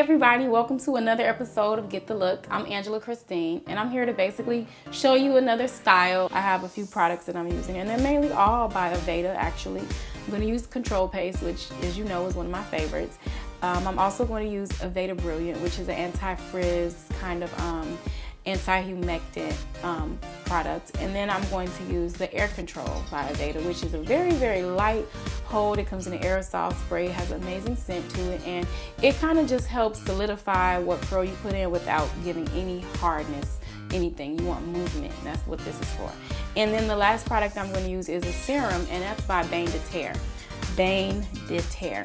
everybody, welcome to another episode of Get the Look. I'm Angela Christine and I'm here to basically show you another style. I have a few products that I'm using and they're mainly all by Aveda actually. I'm going to use Control Paste, which as you know is one of my favorites. I'm also going to use Aveda Brilliant, which is an anti-frizz kind of anti-humectant product. And then I'm going to use the Air Control by Aveda, which is a very, very light hold. It comes in an aerosol spray. It has an amazing scent to it. And it kind of just helps solidify what curl you put in without giving any hardness, anything. You want movement. That's what this is for. And then the last product I'm going to use is a serum, and that's by Bain de Terre. Bain de Terre.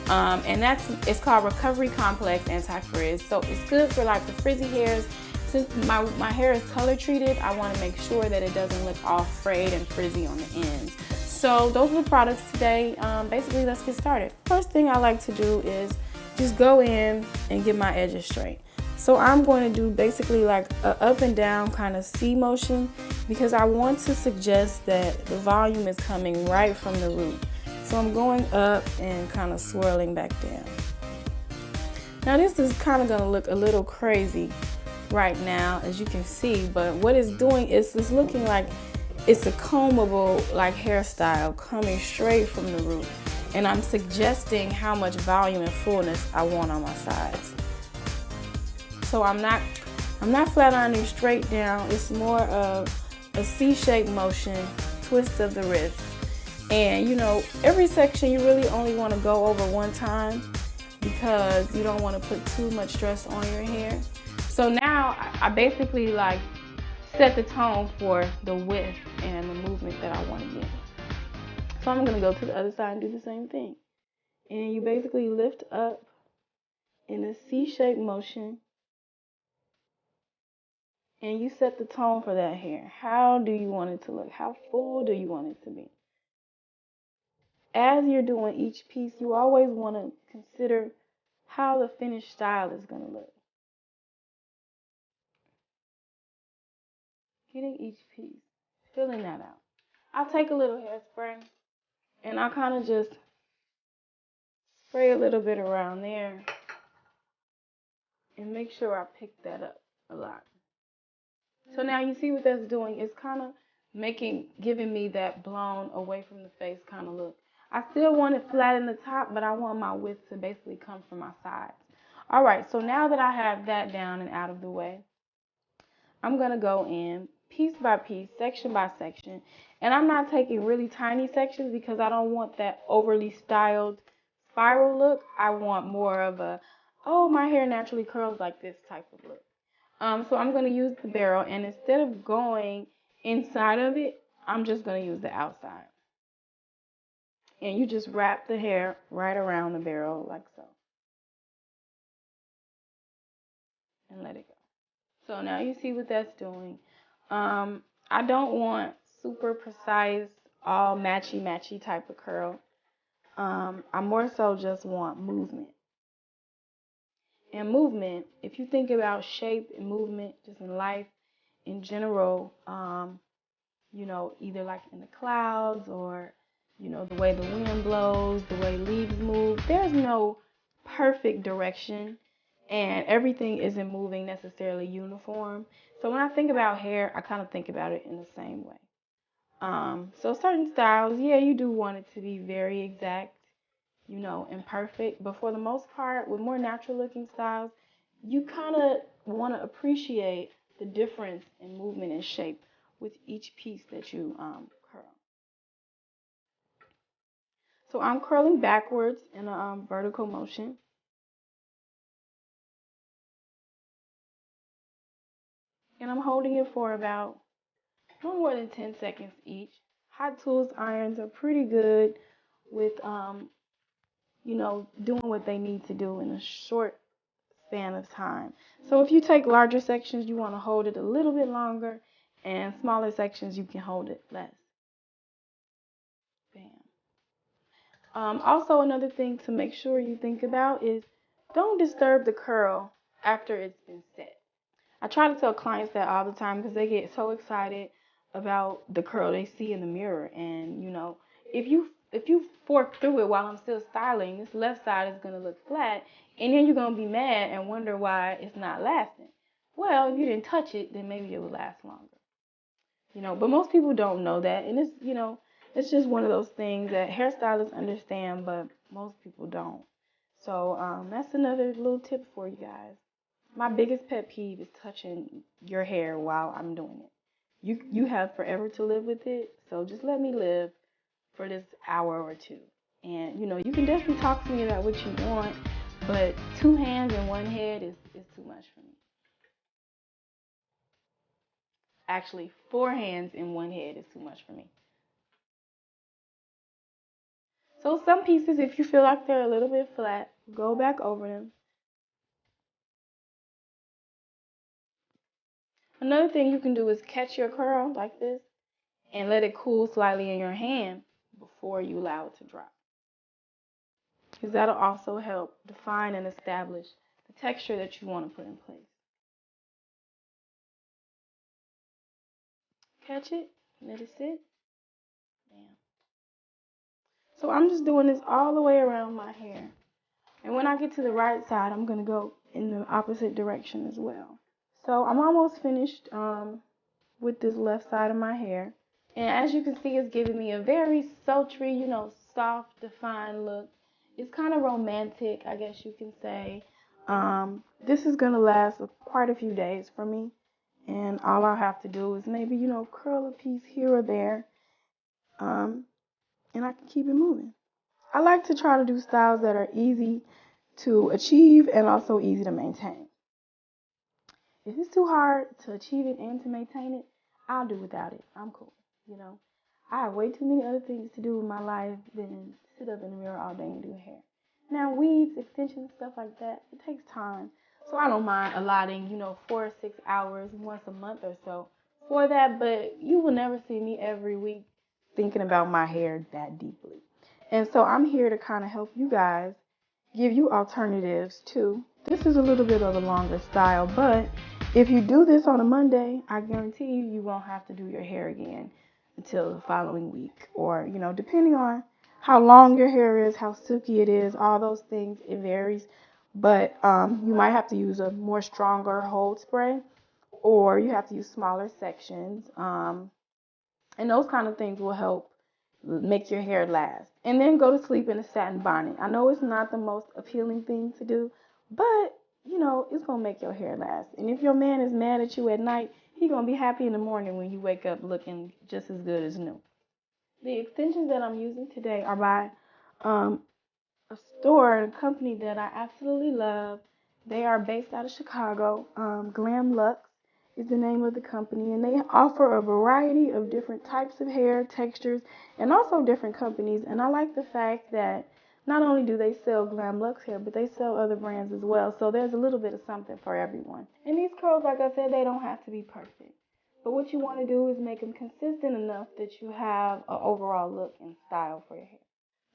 And it's called Recovery Complex Anti-Frizz. So it's good for like the frizzy hairs. Since my hair is color treated, I want to make sure that it doesn't look all frayed and frizzy on the ends. So those are the products today. Basically, let's get started. First thing I like to do is just go in and get my edges straight. So I'm going to do basically like a up and down kind of C motion because I want to suggest that the volume is coming right from the root. So I'm going up and kind of swirling back down. Now this is kind of going to look a little crazy right now, as you can see, but what it's doing is it's looking like it's a combable like hairstyle coming straight from the root, and I'm suggesting how much volume and fullness I want on my sides. So I'm not flat ironing straight down. It's more of a C-shaped motion, twist of the wrist. And you know, every section you really only want to go over one time because you don't want to put too much stress on your hair. So now I basically like set the tone for the width and the movement that I want to get. So I'm going to go to the other side and do the same thing. And you basically lift up in a C-shaped motion and you set the tone for that hair. How do you want it to look? How full do you want it to be? As you're doing each piece, you always want to consider how the finished style is going to look. Getting each piece, filling that out. I'll take a little hairspray and I'll kind of just spray a little bit around there and make sure I pick that up a lot. So now you see what that's doing. It's kind of giving me that blown away from the face kind of look. I still want it flat in the top, but I want my width to basically come from my sides. All right, so now that I have that down and out of the way, I'm going to go in piece by piece, section by section. And I'm not taking really tiny sections because I don't want that overly styled spiral look. I want more of a, oh, my hair naturally curls like this type of look. So I'm going to use the barrel, and instead of going inside of it, I'm just going to use the outside. And you just wrap the hair right around the barrel like so. And let it go. So now you see what that's doing. I don't want super precise, all matchy type of curl. I more so just want movement. And movement, if you think about shape and movement just in life in general, you know, either like in the clouds or, you know, the way the wind blows, the way leaves move, there's no perfect direction and everything isn't moving necessarily uniform. So when I think about hair, I kind of think about it in the same way. So certain styles, yeah, you do want it to be very exact, you know, and perfect. But for the most part, with more natural looking styles, you kind of want to appreciate the difference in movement and shape with each piece that you curl. So I'm curling backwards in a vertical motion. And I'm holding it for about no more than 10 seconds each. Hot tools irons are pretty good with, you know, doing what they need to do in a short span of time. So if you take larger sections, you want to hold it a little bit longer, and smaller sections, you can hold it less. Bam. Also, another thing to make sure you think about is don't disturb the curl after it's been set. I try to tell clients that all the time because they get so excited about the curl they see in the mirror. And you know, if if you fork through it while I'm still styling, this left side is gonna look flat, and then you're gonna be mad and wonder why it's not lasting. Well, if you didn't touch it, then maybe it would last longer. But most people don't know that, and it's just one of those things that hairstylists understand, but most people don't. So that's another little tip for you guys. My biggest pet peeve is touching your hair while I'm doing it. You have forever to live with it, so just let me live for this hour or two. And you can definitely talk to me about what you want, but two hands and one head is too much for me. Actually, four hands and one head is too much for me. So some pieces, if you feel like they're a little bit flat, go back over them. Another thing you can do is catch your curl like this and let it cool slightly in your hand before you allow it to dry. Because that'll also help define and establish the texture that you want to put in place. Catch it, let it sit. Bam. So I'm just doing this all the way around my hair. And when I get to the right side, I'm going to go in the opposite direction as well. So I'm almost finished with this left side of my hair. And as you can see, it's giving me a very sultry, soft, defined look. It's kind of romantic, I guess you can say. This is going to last quite a few days for me. And all I have to do is maybe, curl a piece here or there. And I can keep it moving. I like to try to do styles that are easy to achieve and also easy to maintain. If it's too hard to achieve it and to maintain it, I'll do without it. I'm cool. You know, I have way too many other things to do in my life than sit up in the mirror all day and do hair. Now, weaves, extensions, stuff like that, it takes time. So I don't mind allotting, 4 or 6 hours once a month or so for that, but you will never see me every week thinking about my hair that deeply. And so I'm here to kind of help you guys, give you alternatives too. This is a little bit of a longer style, but if you do this on a Monday, I guarantee you won't have to do your hair again until the following week. Or, depending on how long your hair is, how silky it is, all those things, it varies. But you might have to use a more stronger hold spray, or you have to use smaller sections. And those kind of things will help make your hair last. And then go to sleep in a satin bonnet. I know it's not the most appealing thing to do, but it's gonna make your hair last. And if your man is mad at you at night, he's gonna be happy in the morning when you wake up looking just as good as new. The extensions that I'm using today are by um, a store, a company that I absolutely love. They are based out of Chicago. Glam Lux is the name of the company, and they offer a variety of different types of hair, textures, and also different companies. And I like the fact that not only do they sell Glam Lux hair, but they sell other brands as well. So there's a little bit of something for everyone. And these curls, like I said, they don't have to be perfect. But what you want to do is make them consistent enough that you have an overall look and style for your hair.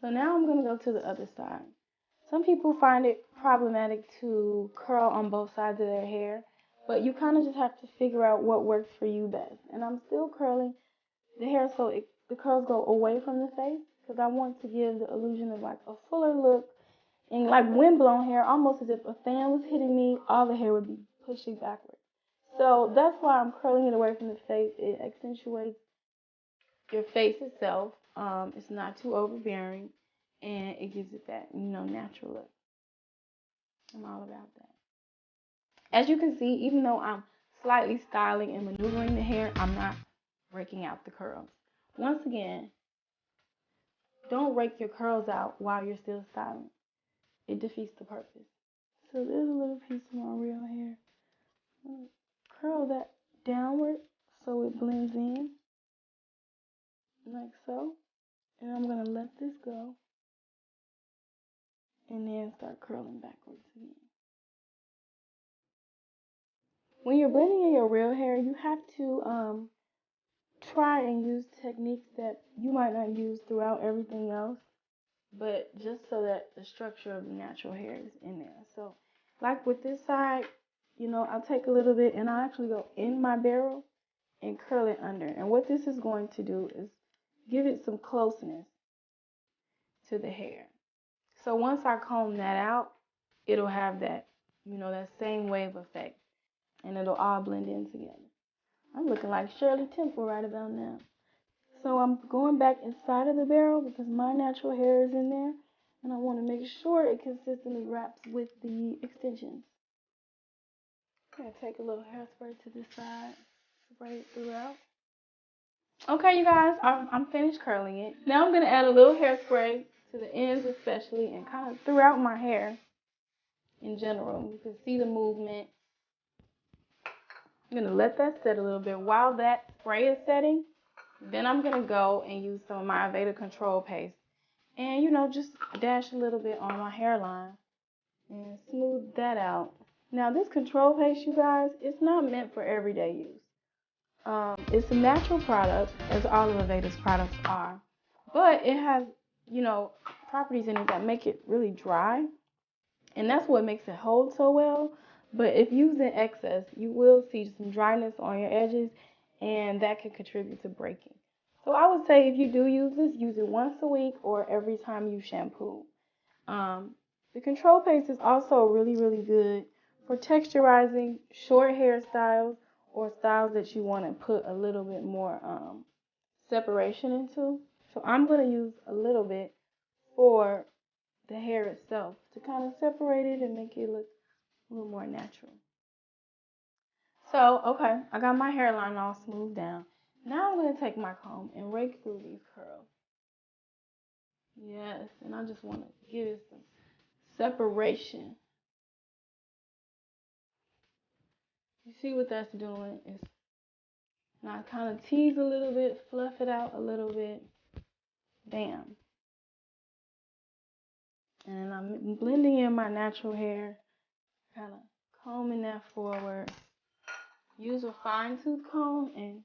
So now I'm going to go to the other side. Some people find it problematic to curl on both sides of their hair, but you kind of just have to figure out what works for you best. And I'm still curling the hair so the curls go away from the face because I want to give the illusion of like a fuller look and like windblown hair, almost as if a fan was hitting me, all the hair would be pushing backwards. So that's why I'm curling it away from the face. It accentuates your face itself. It's not too overbearing, and it gives it that natural look. I'm all about that. As you can see, even though I'm slightly styling and maneuvering the hair, I'm not raking out the curls. Once again, don't rake your curls out while you're still styling. It defeats the purpose. So there's a little piece of my real hair. Curl that downward so it blends in, like so. And I'm going to let this go and then start curling backwards again. When you're blending in your real hair, you have to try and use techniques that you might not use throughout everything else, but just so that the structure of the natural hair is in there. So, like with this side, I'll take a little bit and I'll actually go in my barrel and curl it under. And what this is going to do is give it some closeness. to the hair. So once I comb that out, it'll have that, that same wave effect, and it'll all blend in together. I'm looking like Shirley Temple right about now. So I'm going back inside of the barrel because my natural hair is in there, and I want to make sure it consistently wraps with the extensions. I'm going to take a little hairspray to this side, spray it throughout. Okay, you guys, I'm finished curling it. Now I'm going to add a little hairspray to the ends especially, and kind of throughout my hair in general. You can see the movement. I'm going to let that set a little bit. While that spray is setting, then I'm going to go and use some of my Aveda Control Paste. And, just dash a little bit on my hairline and smooth that out. Now, this control paste, you guys, it's not meant for everyday use. It's a natural product, as all of Aveda's products are. But it has, properties in it that make it really dry. And that's what makes it hold so well. But if used in excess, you will see some dryness on your edges, and that can contribute to breaking. So I would say if you do use this, use it once a week or every time you shampoo. The control paste is also really, really good for texturizing short hairstyles or styles that you want to put a little bit more separation into. So I'm going to use a little bit for the hair itself to kind of separate it and make it look a little more natural. So, okay, I got my hairline all smoothed down. Now I'm going to take my comb and rake through these curls. Yes, and I just want to give it some separation. You see what that's doing is now kind of tease a little bit, fluff it out a little bit. Bam. And I'm blending in my natural hair, kind of combing that forward. Use a fine tooth comb and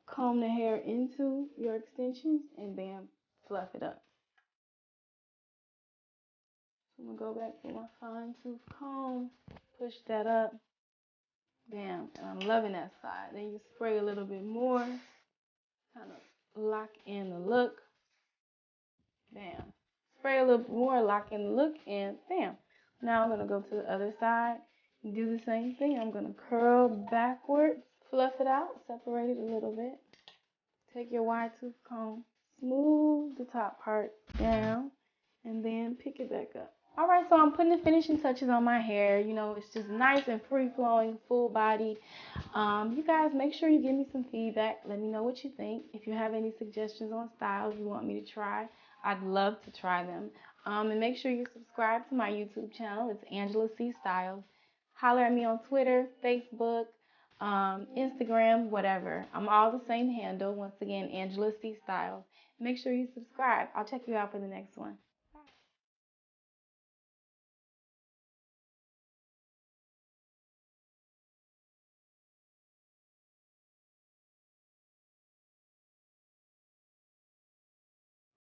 comb the hair into your extensions and bam, fluff it up. So I'm going to go back with my fine tooth comb, push that up, bam, and I'm loving that side. Then you spray a little bit more, kind of lock in the look, bam. Spray a little bit more, lock in the look, and bam. Now I'm going to go to the other side and do the same thing. I'm going to curl backwards, fluff it out, separate it a little bit. Take your wide tooth comb, smooth the top part down, and then pick it back up. Alright, so I'm putting the finishing touches on my hair. It's just nice and free-flowing, full body. You guys, make sure you give me some feedback. Let me know what you think. If you have any suggestions on styles you want me to try, I'd love to try them. And make sure you subscribe to my YouTube channel. It's Angela C. Styles. Holler at me on Twitter, Facebook, Instagram, whatever. I'm all the same handle. Once again, Angela C. Styles. Make sure you subscribe. I'll check you out for the next one.